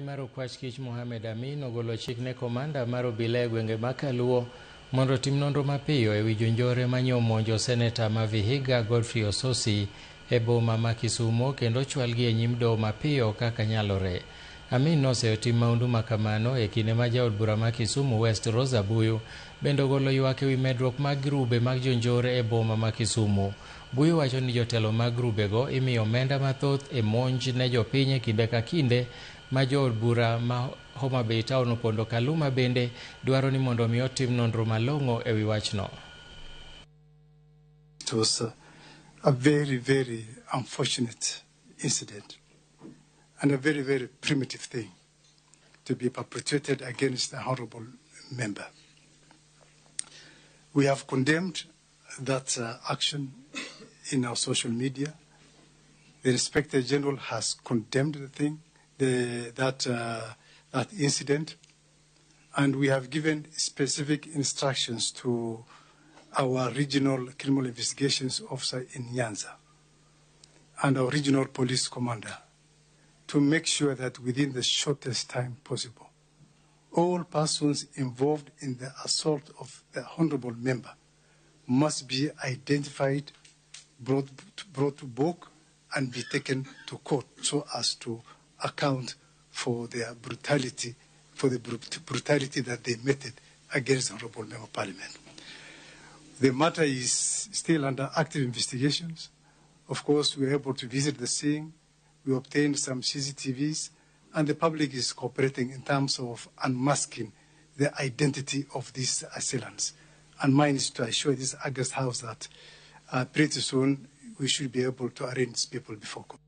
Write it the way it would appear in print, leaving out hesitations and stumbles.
mar Okwach Kich Mohamed Amin ogolo chik ne komanda mar obila e gwenge ma Kaluo mondo tim nonro mapiyo e wi jonjore manyomonjo seneta ma Vihiga Godfrey Ososi e boma ma Kisumo kendo chwalgi e nyim doho mapiyo kaka nyalore. Amin noseyo tim maundu makamano e kinde ma jaod bura ma Kisumu West Rosa Buyu bende ogolo ywak e wi medruok mag grube mag jonjore e boma ma Kisumu. Buyu wacho ni jotelo mag grubego imiyo omenda mathoth e monj ne jopiny e kinde ka kinde ma jood bura ma Homa Bay Town Opondo Kaluma bende dwaro ni mondo mi otim nonro malong'o e wi wachno. It was a very, very unfortunate incident and a very, very primitive thing to be perpetrated against a honorable member. We have condemned that action in our social media. The Inspector General has condemned the thing, that incident, and we have given specific instructions to our regional criminal investigations officer in Nyanza and our regional police commander to make sure that within the shortest time possible, all persons involved in the assault of the honorable member must be identified, brought to book, and be taken to court so as to account for their brutality, for the brutality that they meted against the honorable member of parliament. The matter is still under active investigations. Of course, we were able to visit the scene. We obtained some CCTVs, and the public is cooperating in terms of unmasking the identity of these assailants. And mine is to assure this August House that pretty soon we should be able to arraign these people before court.